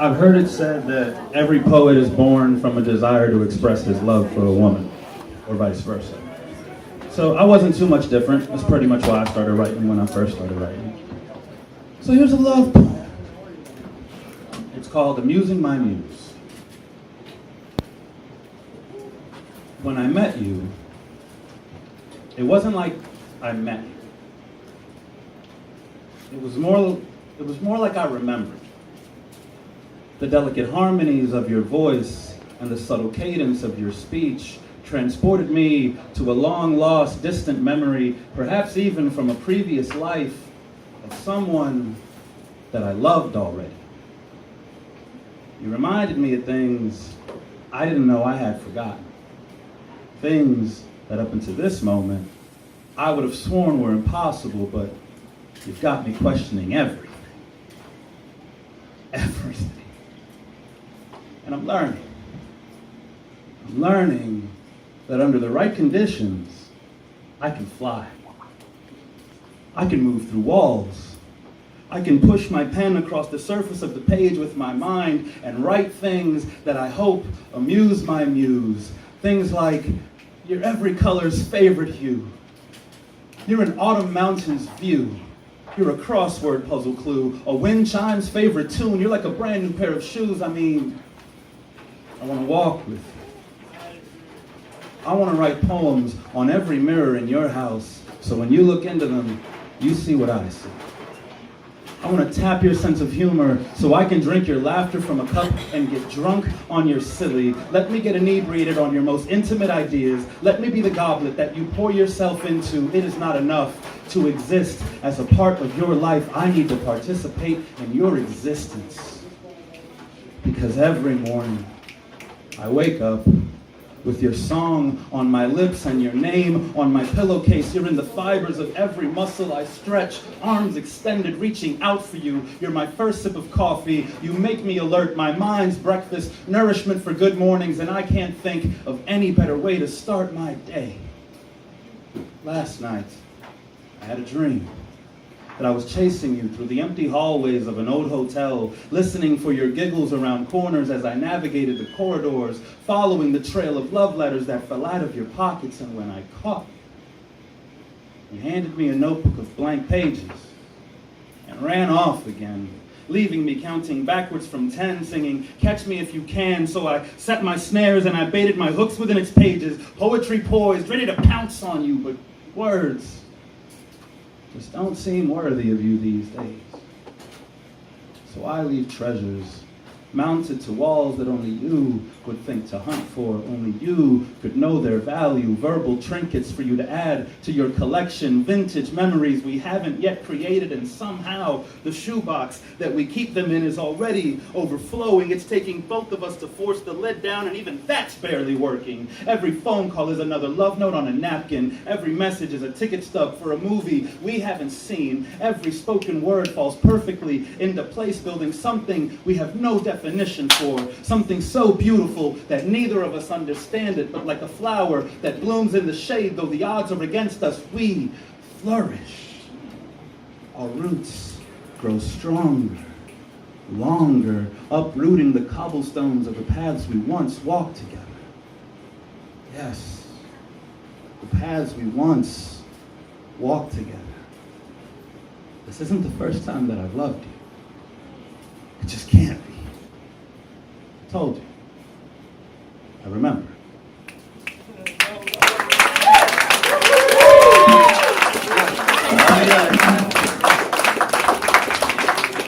I've heard it said that every poet is born from a desire to express his love for a woman, or vice versa. So I wasn't too much different. That's pretty much why I started writing when I first started writing. So here's a love poem. It's called Amusing My Muse. When I met you, it wasn't like I met you. It was more like I remembered. The delicate harmonies of your voice and the subtle cadence of your speech transported me to a long-lost, distant memory, perhaps even from a previous life, of someone that I loved already. You reminded me of things I didn't know I had forgotten. Things that up until this moment, I would have sworn were impossible, but you've got me questioning everything. Everything. And I'm learning. I'm learning that under the right conditions, I can fly. I can move through walls. I can push my pen across the surface of the page with my mind and write things that I hope amuse my muse. Things like, you're every color's favorite hue. You're an autumn mountain's view. You're a crossword puzzle clue, a wind chime's favorite tune. You're like a brand new pair of shoes. I want to walk with you. I want to write poems on every mirror in your house, so when you look into them, you see what I see. I want to tap your sense of humor so I can drink your laughter from a cup and get drunk on your silly. Let me get inebriated on your most intimate ideas. Let me be the goblet that you pour yourself into. It is not enough to exist as a part of your life. I need to participate in your existence. Because every morning I wake up with your song on my lips and your name on my pillowcase. You're in the fibers of every muscle I stretch, arms extended, reaching out for you. You're my first sip of coffee. You make me alert, my mind's breakfast, nourishment for good mornings, and I can't think of any better way to start my day. Last night, I had a dream that I was chasing you through the empty hallways of an old hotel, listening for your giggles around corners as I navigated the corridors, following the trail of love letters that fell out of your pockets. And when I caught you handed me a notebook of blank pages and ran off again, leaving me counting backwards from 10, singing, "Catch me if you can." So I set my snares and I baited my hooks within its pages, poetry poised, ready to pounce on you, but words just don't seem worthy of you these days. So I leave treasures mounted to walls that only you would think to hunt for. Only you could know their value. Verbal trinkets for you to add to your collection. Vintage memories we haven't yet created, and somehow the shoebox that we keep them in is already overflowing. It's taking both of us to force the lid down, and even that's barely working. Every phone call is another love note on a napkin. Every message is a ticket stub for a movie we haven't seen. Every spoken word falls perfectly into place, building something we have no definition for. Something so beautiful that neither of us understand it, but like a flower that blooms in the shade, though the odds are against us, we flourish. Our roots grow stronger, longer, uprooting the cobblestones of the paths we once walked together. Yes, the paths we once walked together. This isn't the first time that I've loved you. It just can't be. I told you. I remember.